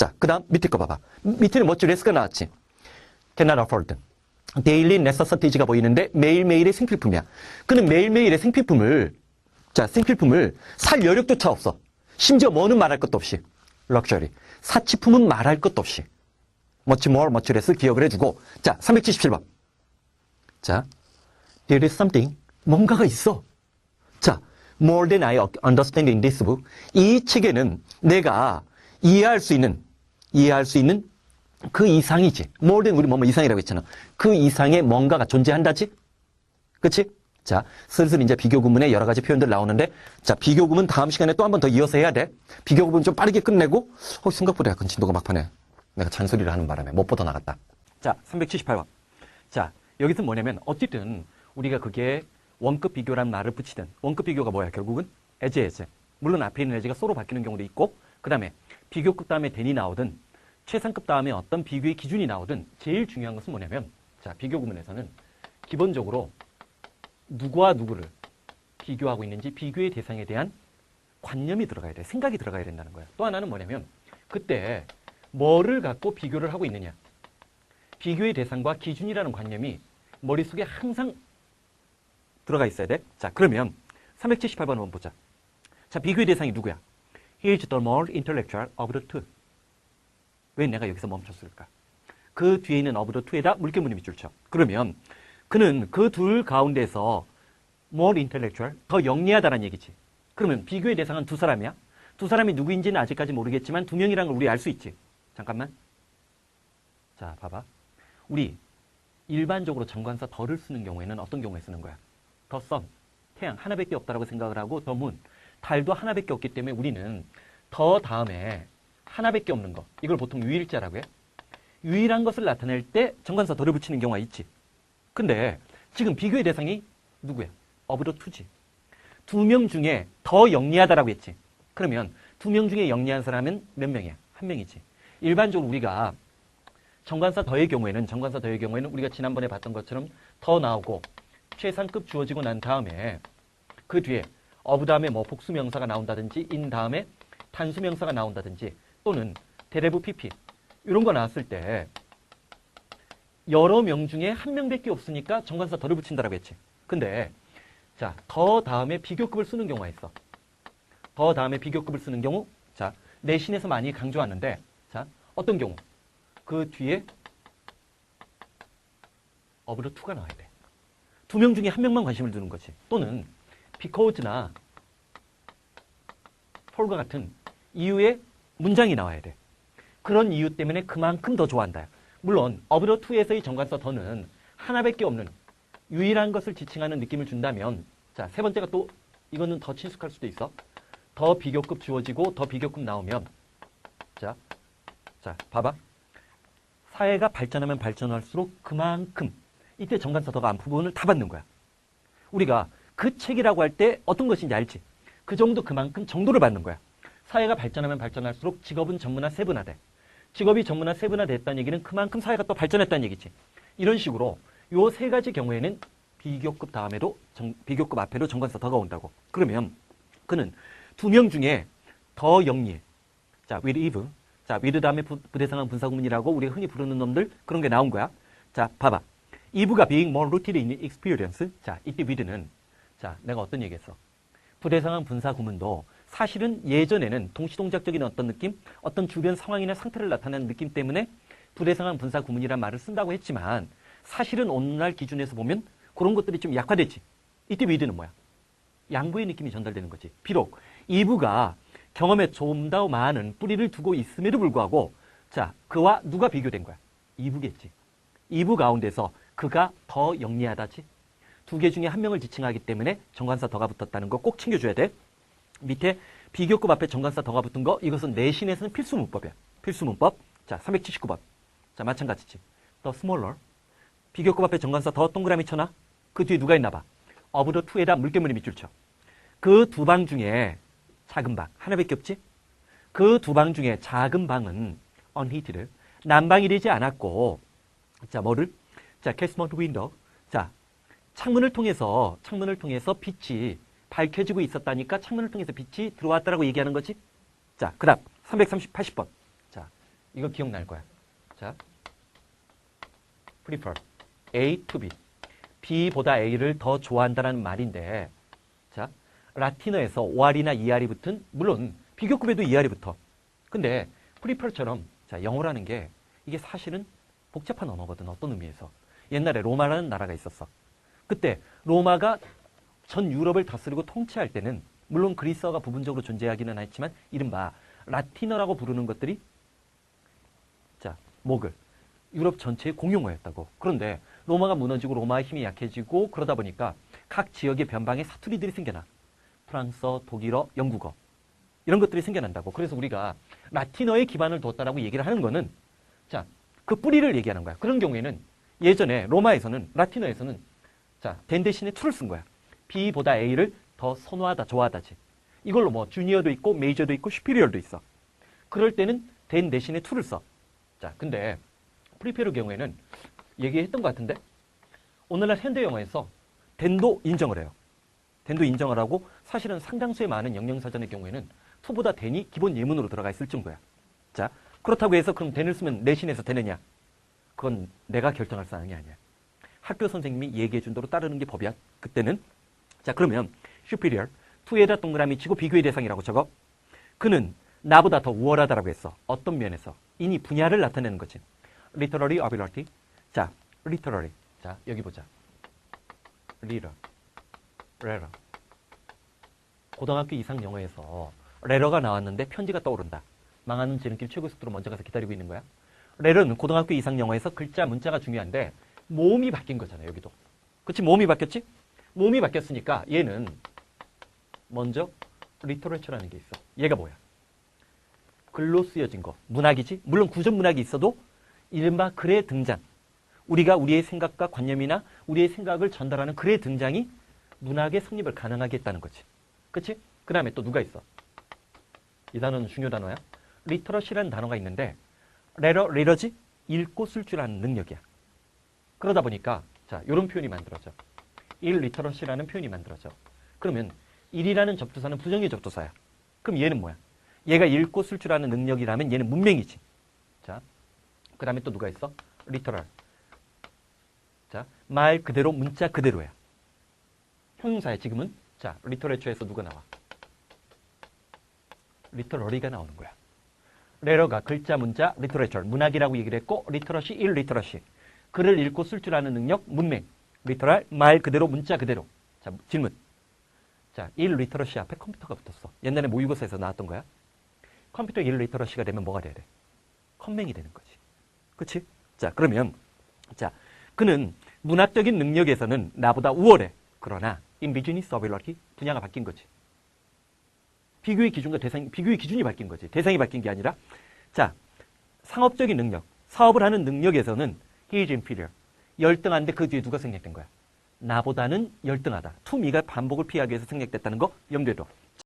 자, 그 다음 밑에 거 봐봐. 밑에는 멋진 레스가 나왔지. cannot afford. daily necessities가 보이는데 매일매일의 생필품이야. 그는 매일매일의 생필품을 살 여력조차 없어. 심지어 뭐는 말할 것도 없이. luxury. 사치품은 말할 것도 없이. much more, much less 기억을 해주고. 자, 377번. 자, there is something. 뭔가가 있어. 자, more than I understand in this book. 이 책에는 내가 이해할 수 있는 그 이상이지. more than 우리 뭐 이상이라고 했잖아. 그 이상의 뭔가가 존재한다지? 그치? 자, 슬슬 이제 비교구문에 여러 가지 표현들 나오는데, 자, 비교구문 다음 시간에 또 한 번 더 이어서 해야 돼. 비교구문 좀 빠르게 끝내고, 생각보다 약간 진도가 막판에 내가 잔소리를 하는 바람에 못 뻗어 나갔다. 자, 378번. 자, 여기서 뭐냐면, 어쨌든 우리가 그게 원급 비교란 말을 붙이든, 원급 비교가 뭐야, 결국은? as. 물론 앞에 있는 as가 so로 바뀌는 경우도 있고, 그 다음에 비교급 다음에 then이 나오든, 최상급 다음에 어떤 비교의 기준이 나오든, 제일 중요한 것은 뭐냐면, 자, 비교구문에서는 기본적으로 누구와 누구를 비교하고 있는지 비교의 대상에 대한 관념이 들어가야 돼. 생각이 들어가야 된다는 거야. 또 하나는 뭐냐면 그때 뭐를 갖고 비교를 하고 있느냐. 비교의 대상과 기준이라는 관념이 머릿속에 항상 들어가 있어야 돼. 자, 그러면 378번 한번 보자. 자, 비교의 대상이 누구야? He is the more intellectual of the two. 왜 내가 여기서 멈췄을까? 그 뒤에 있는 of the two에다 물개무늬 밑줄 쳐. 그러면 그는 그 둘 가운데서 more intellectual, 더 영리하다는 얘기지. 그러면 비교의 대상은 두 사람이야. 두 사람이 누구인지는 아직까지 모르겠지만 두 명이라는 걸 우리 알 수 있지. 잠깐만. 자, 봐봐. 우리 일반적으로 정관사 더를 쓰는 경우에는 어떤 경우에 쓰는 거야? 더 선, 태양 하나밖에 없다라고 생각을 하고 더 문, 달도 하나밖에 없기 때문에 우리는 더 다음에 하나밖에 없는 거. 이걸 보통 유일자라고 해. 유일한 것을 나타낼 때 정관사 더를 붙이는 경우가 있지. 근데 지금 비교의 대상이 누구야? of the two지. 두 명 중에 더 영리하다라고 했지. 그러면 두 명 중에 영리한 사람은 몇 명이야? 한 명이지. 일반적으로 우리가 정관사 더의 경우에는 우리가 지난번에 봤던 것처럼 더 나오고 최상급 주어지고 난 다음에 그 뒤에 of 다음에 뭐 복수명사가 나온다든지 in 다음에 단수명사가 나온다든지 또는 대레브 pp 이런 거 나왔을 때 여러 명 중에 한 명밖에 없으니까 정관사 더를 붙인다라고 했지. 근데 자, 더 다음에 비교급을 쓰는 경우가 있어. 더 다음에 비교급을 쓰는 경우, 자, 내신에서 많이 강조하는데, 자, 어떤 경우? 그 뒤에 of the two가 나와야 돼. 두 명 중에 한 명만 관심을 두는 거지. 또는 because나 for과 같은 이유의 문장이 나와야 돼. 그런 이유 때문에 그만큼 더 좋아한다. 물론 of the two에서의 정관사 더는 하나밖에 없는 유일한 것을 지칭하는 느낌을 준다면, 자, 세 번째가 또 이거는 더 친숙할 수도 있어. 더 비교급 주어지고 더 비교급 나오면, 자, 봐봐. 사회가 발전하면 발전할수록 그만큼 이때 정관사 더가 앞부분을 다 받는 거야. 우리가 그 책이라고 할 때 어떤 것인지 알지? 그 정도 그만큼 정도를 받는 거야. 사회가 발전하면 발전할수록 직업은 전문화 세분화돼. 직업이 전문화 세분화됐다는 얘기는 그만큼 사회가 또 발전했다는 얘기지. 이런 식으로 요 세 가지 경우에는 비교급 다음에도 비교급 앞에도 정관사 더가 온다고. 그러면 그는 두 명 중에 더 영리해. 자, with Eve. 자, with 다음에 부대상한 분사구문이라고 우리가 흔히 부르는 놈들 그런 게 나온 거야. 자, 봐봐. Eve가 being more rooted in experience. 자, 이때 with는 자, 내가 어떤 얘기했어? 부대상한 분사구문도 사실은 예전에는 동시동작적인 어떤 느낌, 어떤 주변 상황이나 상태를 나타내는 느낌 때문에 부대상한 분사구문이란 말을 쓴다고 했지만 사실은 오늘날 기준에서 보면 그런 것들이 좀 약화됐지. 이때 with는 뭐야? 양보의 느낌이 전달되는 거지. 비록 이브가 경험에 좀 더 많은 뿌리를 두고 있음에도 불구하고 자, 그와 누가 비교된 거야? 이브겠지. 이브 가운데서 그가 더 영리하다지. 두 개 중에 한 명을 지칭하기 때문에 정관사 더가 붙었다는 거 꼭 챙겨줘야 돼. 밑에 비교급 앞에 정관사 더가 붙은 거 이것은 내신에서는 필수 문법이야. 필수 문법. 자, 379번. 자, 마찬가지지. The smaller. 비교급 앞에 정관사 더 동그라미 쳐놔. 그 뒤에 누가 있나 봐. of the two에다 물개무늬 밑줄 쳐. 그 두 방 중에 작은 방 하나밖에 없지? 그 두 방 중에 작은 방은 unheated. 난방이 되지 않았고 자, 뭐를? 자, casement window. 자, 창문을 통해서 빛이 밝혀지고 있었다니까 창문을 통해서 빛이 들어왔다라고 얘기하는 거지. 자, 그 다음 380번. 자, 이거 기억날 거야. 자, prefer A to B. B보다 A를 더 좋아한다는 말인데, 자, 라틴어에서 OR이나 ER이 붙은, 물론 비교급에도 ER이 붙어. 근데 prefer처럼, 자, 영어라는 게 이게 사실은 복잡한 언어거든. 어떤 의미에서. 옛날에 로마라는 나라가 있었어. 그때 로마가 전 유럽을 다스리고 통치할 때는 물론 그리스어가 부분적으로 존재하기는 했지만 이른바 라틴어라고 부르는 것들이 자, 목을 유럽 전체의 공용어였다고. 그런데 로마가 무너지고 로마의 힘이 약해지고 그러다 보니까 각 지역의 변방에 사투리들이 생겨나. 프랑스어, 독일어, 영국어 이런 것들이 생겨난다고. 그래서 우리가 라틴어에 기반을 뒀다라고 얘기를 하는 거는 자, 그 뿌리를 얘기하는 거야. 그런 경우에는 예전에 로마에서는 라틴어에서는 자, 된 대신에 to를 쓴 거야. B보다 A를 더 선호하다, 좋아하다지. 이걸로 뭐 주니어도 있고 메이저도 있고 슈피리어도 있어. 그럴 때는 된 대신에 to를 써. 자, 근데 프리페르 경우에는 얘기했던 것 같은데 오늘날 현대 영어에서 된도 인정을 해요. 된도 인정을 하고 사실은 상당수의 많은 영영사전의 경우에는 to보다 된이 기본 예문으로 들어가 있을 정도야. 자, 그렇다고 해서 그럼 된을 쓰면 내신에서 되느냐? 그건 내가 결정할 사항이 아니야. 학교 선생님이 얘기해 준 대로 따르는 게 법이야. 그때는. 자, 그러면 superior, to에다 동그라미 치고 비교의 대상이라고 적어. 그는 나보다 더 우월하다라고 했어. 어떤 면에서? 이니 분야를 나타내는 거지. literary ability. 자, literary. 자, 여기 보자. reader, reader. 고등학교 이상 영어에서 레러가 나왔는데 편지가 떠오른다. 망하는 지름길 최고 속도로 먼저 가서 기다리고 있는 거야. 레러는 고등학교 이상 영어에서 글자, 문자가 중요한데 모음이 바뀐 거잖아요, 여기도. 그치? 모음이 바뀌었지? 모음이 바뀌었으니까 얘는 먼저 리터레처라는 게 있어. 얘가 뭐야? 글로 쓰여진 거. 문학이지? 물론 구전 문학이 있어도 이른바 글의 등장. 우리가 우리의 생각과 관념이나 우리의 생각을 전달하는 글의 등장이 문학의 성립을 가능하게 했다는 거지. 그치? 그 다음에 또 누가 있어? 이 단어는 중요 단어야. 리터러시라는 단어가 있는데 리러지? 읽고 쓸 줄 아는 능력이야. 그러다 보니까 자, 이런 표현이 만들어져. 일리터러시라는 표현이 만들어져. 그러면 일이라는 접두사는 부정의 접두사야. 그럼 얘는 뭐야? 얘가 읽고 쓸 줄 아는 능력이라면 얘는 문맹이지. 자, 그 다음에 또 누가 있어? 리터럴. 자, 말 그대로 문자 그대로야. 형용사야 지금은. 자, 리터레처에서 누가 나와? 리터러리가 나오는 거야. 레러가 글자, 문자, 리터레처, 문학이라고 얘기를 했고 리터러시, 일리터러시. 글을 읽고 쓸 줄 아는 능력, 문맹. 리터럴, 말 그대로, 문자 그대로. 자, 질문. 자, 일리터러시 앞에 컴퓨터가 붙었어. 옛날에 모의고사에서 나왔던 거야. 컴퓨터 일리터러시가 되면 뭐가 돼야 돼? 컴맹이 되는 거지. 그치? 자, 그러면 자, 그는 문학적인 능력에서는 나보다 우월해. 그러나 in business ability 분야가 바뀐 거지. 비교의 기준과 비교의 기준이 바뀐 거지. 대상이 바뀐 게 아니라 자, 상업적인 능력, 사업을 하는 능력에서는 he is inferior. 열등한데 그 뒤에 누가 생략된 거야? 나보다는 열등하다. to me가 반복을 피하기 위해서 생략됐다는 거 염두에 둬.